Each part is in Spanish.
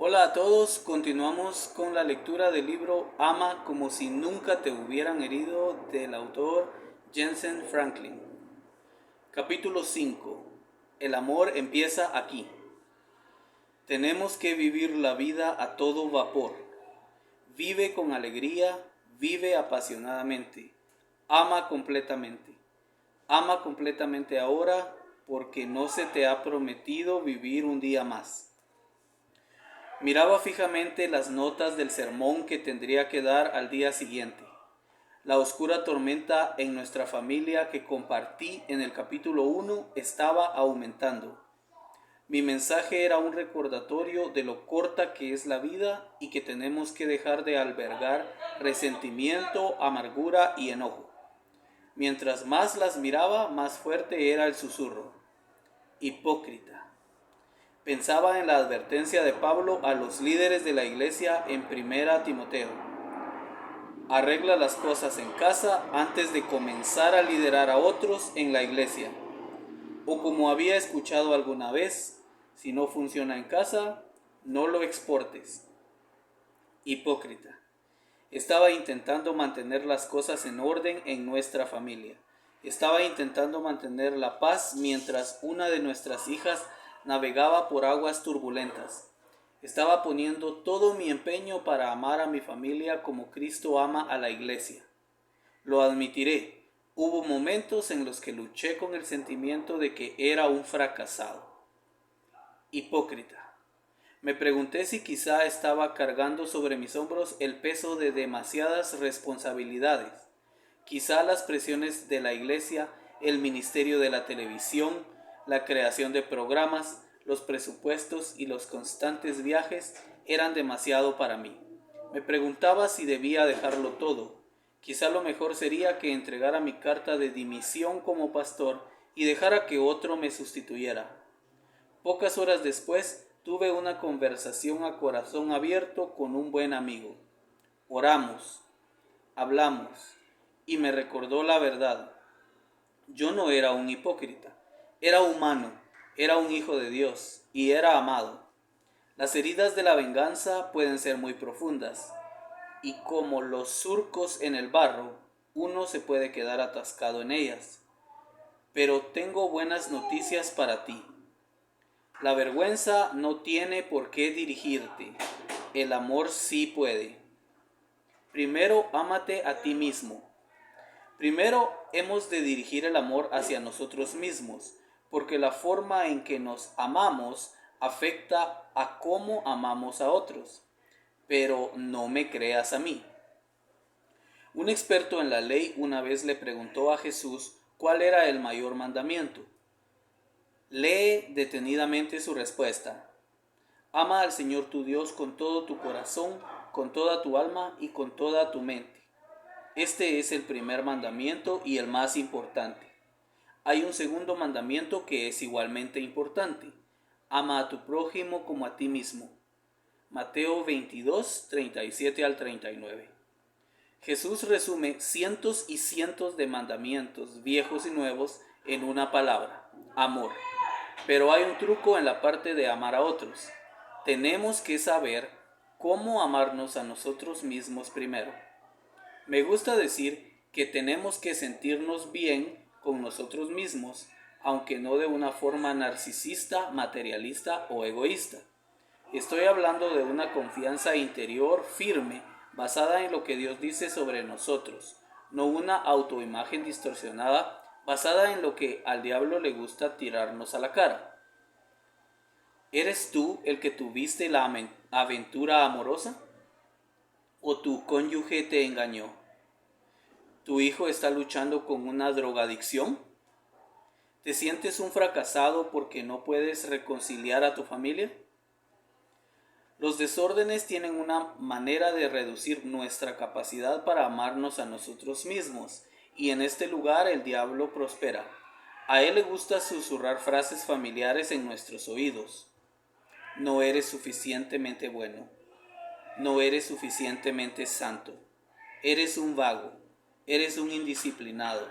Hola a todos, continuamos con la lectura del libro Ama como si nunca te hubieran herido del autor Jensen Franklin. Capítulo 5. El amor empieza aquí. Tenemos que vivir la vida a todo vapor. Vive con alegría, vive apasionadamente. Ama completamente. Ama completamente ahora porque no se te ha prometido vivir un día más. Miraba fijamente las notas del sermón que tendría que dar al día siguiente. La oscura tormenta en nuestra familia que compartí en el capítulo 1 estaba aumentando. Mi mensaje era un recordatorio de lo corta que es la vida y que tenemos que dejar de albergar resentimiento, amargura y enojo. Mientras más las miraba, más fuerte era el susurro. Hipócrita. Pensaba en la advertencia de Pablo a los líderes de la iglesia en 1 Timoteo. Arregla las cosas en casa antes de comenzar a liderar a otros en la iglesia. O como había escuchado alguna vez, si no funciona en casa, no lo exportes. Hipócrita. Estaba intentando mantener las cosas en orden en nuestra familia. Estaba intentando mantener la paz mientras una de nuestras hijas navegaba por aguas turbulentas. Estaba poniendo todo mi empeño para amar a mi familia como Cristo ama a la iglesia. Lo admitiré, hubo momentos en los que luché con el sentimiento de que era un fracasado. Hipócrita. Me pregunté si quizá estaba cargando sobre mis hombros el peso de demasiadas responsabilidades. Quizá las presiones de la iglesia, el ministerio de la televisión, la creación de programas, los presupuestos y los constantes viajes eran demasiado para mí. Me preguntaba si debía dejarlo todo. Quizá lo mejor sería que entregara mi carta de dimisión como pastor y dejara que otro me sustituyera. Pocas horas después tuve una conversación a corazón abierto con un buen amigo. Oramos, hablamos, y me recordó la verdad. Yo no era un hipócrita, era humano, era un hijo de Dios y era amado. Las heridas de la venganza pueden ser muy profundas, y como los surcos en el barro, uno se puede quedar atascado en ellas. Pero tengo buenas noticias para ti. La vergüenza no tiene por qué dirigirte, el amor sí puede. Primero, ámate a ti mismo. Primero, hemos de dirigir el amor hacia nosotros mismos, porque la forma en que nos amamos afecta a cómo amamos a otros. Pero no me creas a mí. Un experto en la ley una vez le preguntó a Jesús cuál era el mayor mandamiento. Lee detenidamente su respuesta. Ama al Señor tu Dios con todo tu corazón, con toda tu alma y con toda tu mente. Este es el primer mandamiento y el más importante. Hay un segundo mandamiento que es igualmente importante. Ama a tu prójimo como a ti mismo. Mateo 22, 37 al 39. Jesús resume cientos y cientos de mandamientos viejos y nuevos en una palabra: amor. Pero hay un truco en la parte de amar a otros. Tenemos que saber cómo amarnos a nosotros mismos primero. Me gusta decir que tenemos que sentirnos bien con nosotros mismos, aunque no de una forma narcisista, materialista o egoísta. Estoy hablando de una confianza interior firme, basada en lo que Dios dice sobre nosotros, no una autoimagen distorsionada basada en lo que al diablo le gusta tirarnos a la cara. ¿Eres tú el que tuviste la aventura amorosa? ¿O tu cónyuge te engañó? ¿Tu hijo está luchando con una drogadicción? ¿Te sientes un fracasado porque no puedes reconciliar a tu familia? Los desórdenes tienen una manera de reducir nuestra capacidad para amarnos a nosotros mismos, y en este lugar el diablo prospera. A él le gusta susurrar frases familiares en nuestros oídos. No eres suficientemente bueno. No eres suficientemente santo. Eres un vago. Eres un indisciplinado.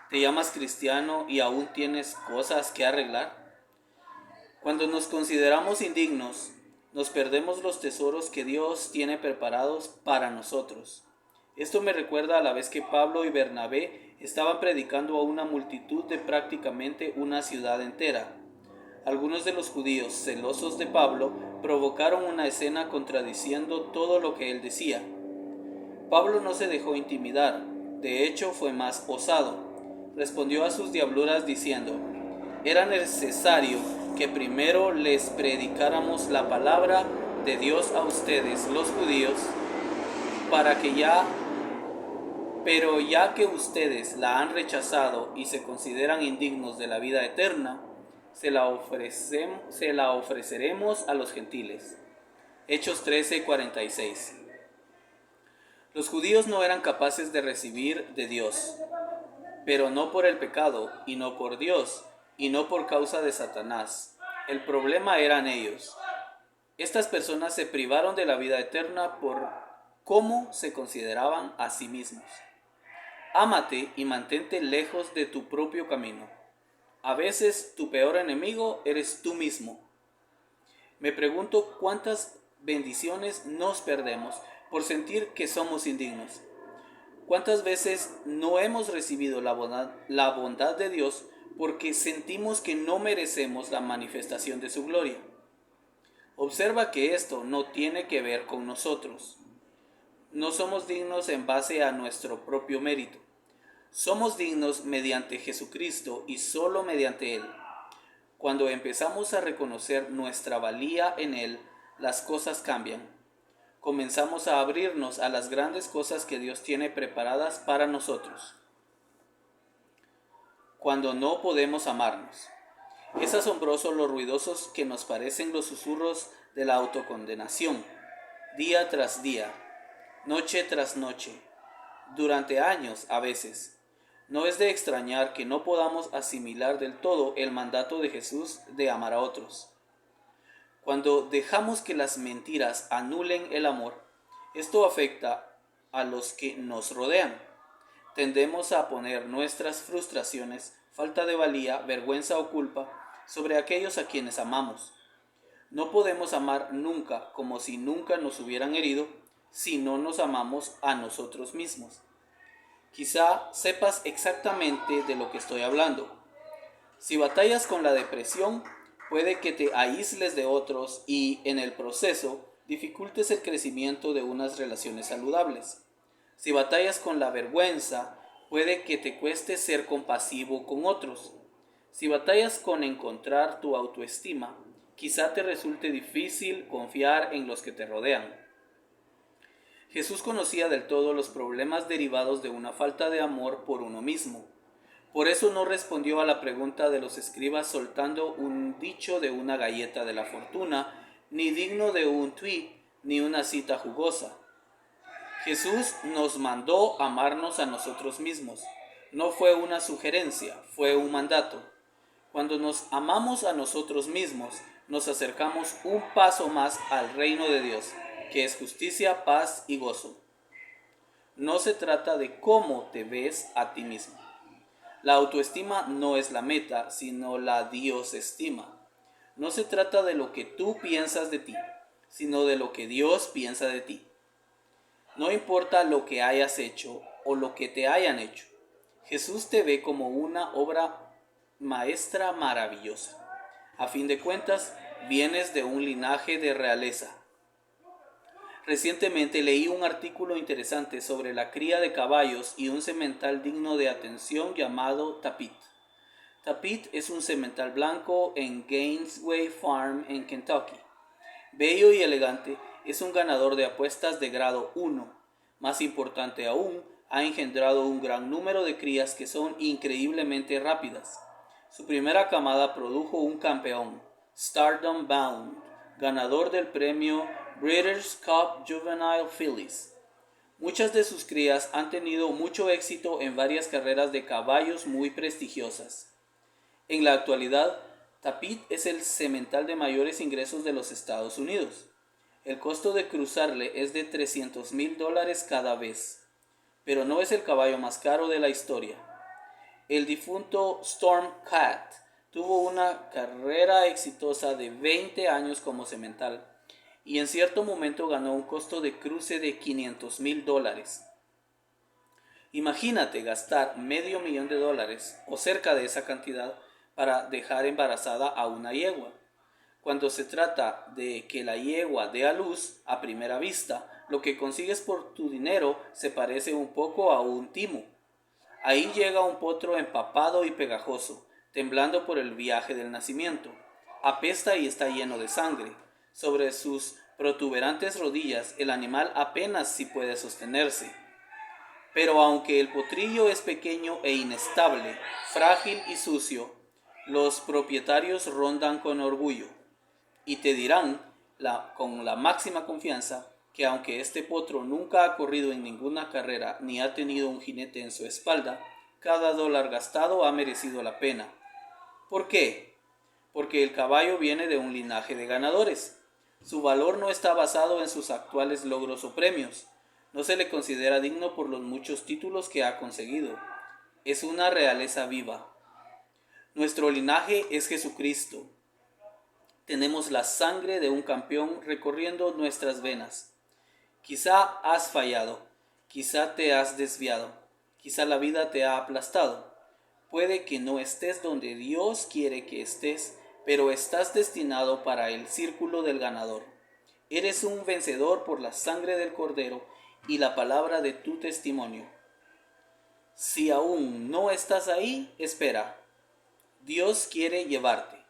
¿Te llamas cristiano y aún tienes cosas que arreglar? Cuando nos consideramos indignos, Nos perdemos los tesoros que Dios tiene preparados para nosotros. Esto me recuerda a la vez que Pablo y Bernabé estaban predicando a una multitud de prácticamente una ciudad entera. Algunos de los judíos, celosos de Pablo, provocaron una escena contradiciendo todo lo que él decía. Pablo no se dejó intimidar, de hecho fue más osado. Respondió a sus diabluras diciendo: era necesario que primero les predicáramos la palabra de Dios a ustedes, los judíos, pero ya que ustedes la han rechazado y se consideran indignos de la vida eterna, se la ofreceremos a los gentiles. Hechos 13:46. Los judíos no eran capaces de recibir de Dios, pero no por el pecado, y no por Dios, y no por causa de Satanás. El problema eran ellos. Estas personas se privaron de la vida eterna por cómo se consideraban a sí mismos. Ámate y mantente lejos de tu propio camino. A veces tu peor enemigo eres tú mismo. Me pregunto cuántas bendiciones nos perdemos por sentir que somos indignos. ¿Cuántas veces no hemos recibido la bondad de Dios porque sentimos que no merecemos la manifestación de su gloria? Observa que esto no tiene que ver con nosotros. No somos dignos en base a nuestro propio mérito. Somos dignos mediante Jesucristo y solo mediante Él. Cuando empezamos a reconocer nuestra valía en Él, las cosas cambian. Comenzamos a abrirnos a las grandes cosas que Dios tiene preparadas para nosotros. Cuando no podemos amarnos. Es asombroso lo ruidosos que nos parecen los susurros de la autocondenación, día tras día, noche tras noche, durante años a veces. No es de extrañar que no podamos asimilar del todo el mandato de Jesús de amar a otros. Cuando dejamos que las mentiras anulen el amor, esto afecta a los que nos rodean. Tendemos a poner nuestras frustraciones, falta de valía, vergüenza o culpa sobre aquellos a quienes amamos. No podemos amar nunca como si nunca nos hubieran herido si no nos amamos a nosotros mismos. Quizá sepas exactamente de lo que estoy hablando. Si batallas con la depresión, puede que te aísles de otros y, en el proceso, dificultes el crecimiento de unas relaciones saludables. Si batallas con la vergüenza, puede que te cueste ser compasivo con otros. Si batallas con encontrar tu autoestima, quizá te resulte difícil confiar en los que te rodean. Jesús conocía del todo los problemas derivados de una falta de amor por uno mismo. Por eso no respondió a la pregunta de los escribas soltando un dicho de una galleta de la fortuna, ni digno de un tuit, ni una cita jugosa. Jesús nos mandó amarnos a nosotros mismos. No fue una sugerencia, fue un mandato. Cuando nos amamos a nosotros mismos, nos acercamos un paso más al reino de Dios, que es justicia, paz y gozo. No se trata de cómo te ves a ti mismo. La autoestima no es la meta, sino la Dios-estima. No se trata de lo que tú piensas de ti, sino de lo que Dios piensa de ti. No importa lo que hayas hecho o lo que te hayan hecho. Jesús te ve como una obra maestra maravillosa. A fin de cuentas, vienes de un linaje de realeza. Recientemente leí un artículo interesante sobre la cría de caballos y un semental digno de atención llamado Tapit. Tapit es un semental blanco en Gainesway Farm en Kentucky. Bello y elegante, es un ganador de apuestas de grado 1. Más importante aún, ha engendrado un gran número de crías que son increíblemente rápidas. Su primera camada produjo un campeón, Stardom Bound, ganador del premio Breeders' Cup Juvenile Fillies. Muchas de sus crías han tenido mucho éxito en varias carreras de caballos muy prestigiosas. En la actualidad, Tapit es el semental de mayores ingresos de los Estados Unidos. El costo de cruzarle es de $300,000 cada vez, pero no es el caballo más caro de la historia. El difunto Storm Cat tuvo una carrera exitosa de 20 años como semental. y en cierto momento ganó un costo de cruce de $500,000. Imagínate gastar $500,000 o cerca de esa cantidad para dejar embarazada a una yegua. Cuando se trata de que la yegua dé a luz, a primera vista, lo que consigues por tu dinero se parece un poco a un timo. Ahí llega un potro empapado y pegajoso, temblando por el viaje del nacimiento. Apesta y está lleno de sangre. Sobre sus protuberantes rodillas el animal apenas si puede sostenerse. Pero aunque el potrillo es pequeño e inestable, frágil y sucio, los propietarios rondan con orgullo y te dirán con la máxima confianza que aunque este potro nunca ha corrido en ninguna carrera ni ha tenido un jinete en su espalda, cada dólar gastado ha merecido la pena. ¿Por qué? Porque el caballo viene de un linaje de ganadores. Su valor no está basado en sus actuales logros o premios. No se le considera digno por los muchos títulos que ha conseguido. Es una realeza viva. Nuestro linaje es Jesucristo. Tenemos la sangre de un campeón recorriendo nuestras venas. Quizá has fallado, quizá te has desviado, quizá la vida te ha aplastado. Puede que no estés donde Dios quiere que estés, pero estás destinado para el círculo del ganador. Eres un vencedor por la sangre del Cordero y la palabra de tu testimonio. Si aún no estás ahí, espera. Dios quiere llevarte.